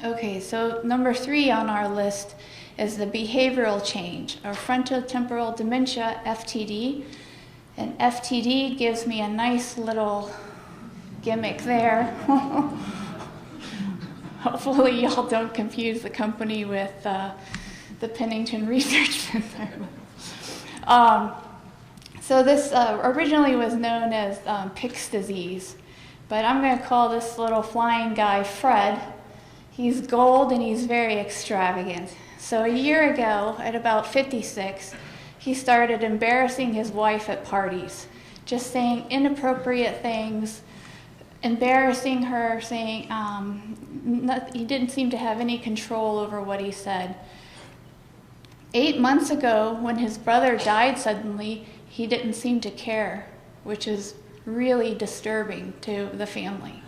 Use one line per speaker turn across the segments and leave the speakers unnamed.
Okay, so number 3 on our list is the behavioral change, or frontotemporal dementia, FTD. And FTD gives me a nice little gimmick there. Hopefully y'all don't confuse the company with the Pennington Research Center. So this originally was known as Pick's disease, but I'm going to call this little flying guy Fred. He's gold and he's very extravagant. So a year ago, at about 56, he started embarrassing his wife at parties, just saying inappropriate things, embarrassing her, saying he didn't seem to have any control over what he said. 8 months ago, when his brother died suddenly, he didn't seem to care, which is really disturbing to the family.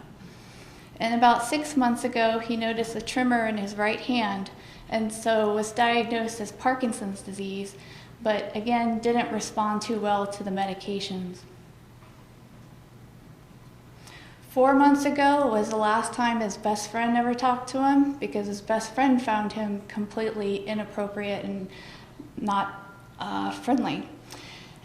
And about 6 months ago, he noticed a tremor in his right hand, and so was diagnosed as Parkinson's disease, but again, didn't respond too well to the medications. 4 months ago was the last time his best friend ever talked to him, because his best friend found him completely inappropriate and not friendly.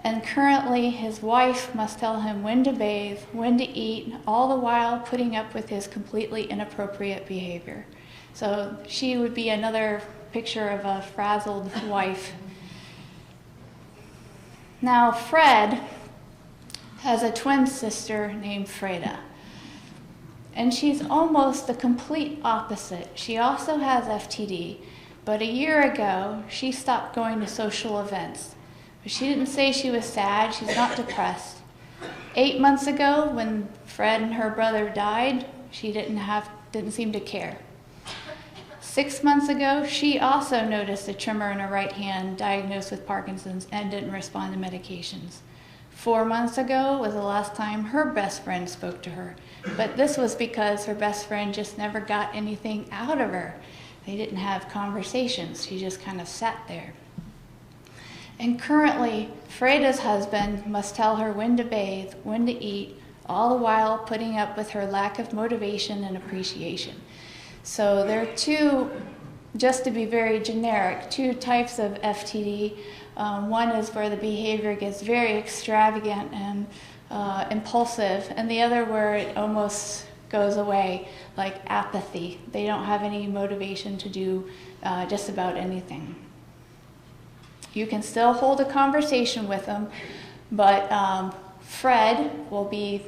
And currently, his wife must tell him when to bathe, when to eat, all the while putting up with his completely inappropriate behavior. So she would be another picture of a frazzled wife. Now, Fred has a twin sister named Freda. And she's almost the complete opposite. She also has FTD, but a year ago, she stopped going to social events. But she didn't say she was sad, she's not depressed. 8 months ago, when Fred and her brother died, she didn't seem to care. 6 months ago, she also noticed a tremor in her right hand, diagnosed with Parkinson's, and didn't respond to medications. 4 months ago was the last time her best friend spoke to her. But this was because her best friend just never got anything out of her. They didn't have conversations. She just kind of sat there. And currently, Freda's husband must tell her when to bathe, when to eat, all the while putting up with her lack of motivation and appreciation. So there are two, just to be very generic, two types of FTD. One is where the behavior gets very extravagant and impulsive, and the other where it almost goes away, like apathy. They don't have any motivation to do just about anything. You can still hold a conversation with them, but Fred will be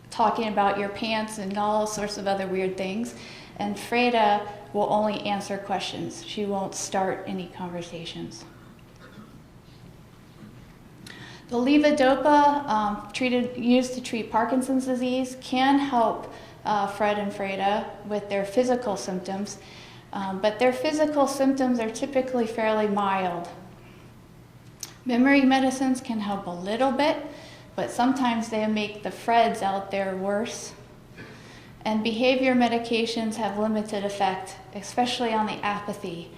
talking about your pants and all sorts of other weird things, and Freda will only answer questions. She won't start any conversations. The levodopa used to treat Parkinson's disease can help Fred and Freda with their physical symptoms, but their physical symptoms are typically fairly mild. Memory medicines can help a little bit, but sometimes they make the Freds out there worse. And behavior medications have limited effect, especially on the apathy.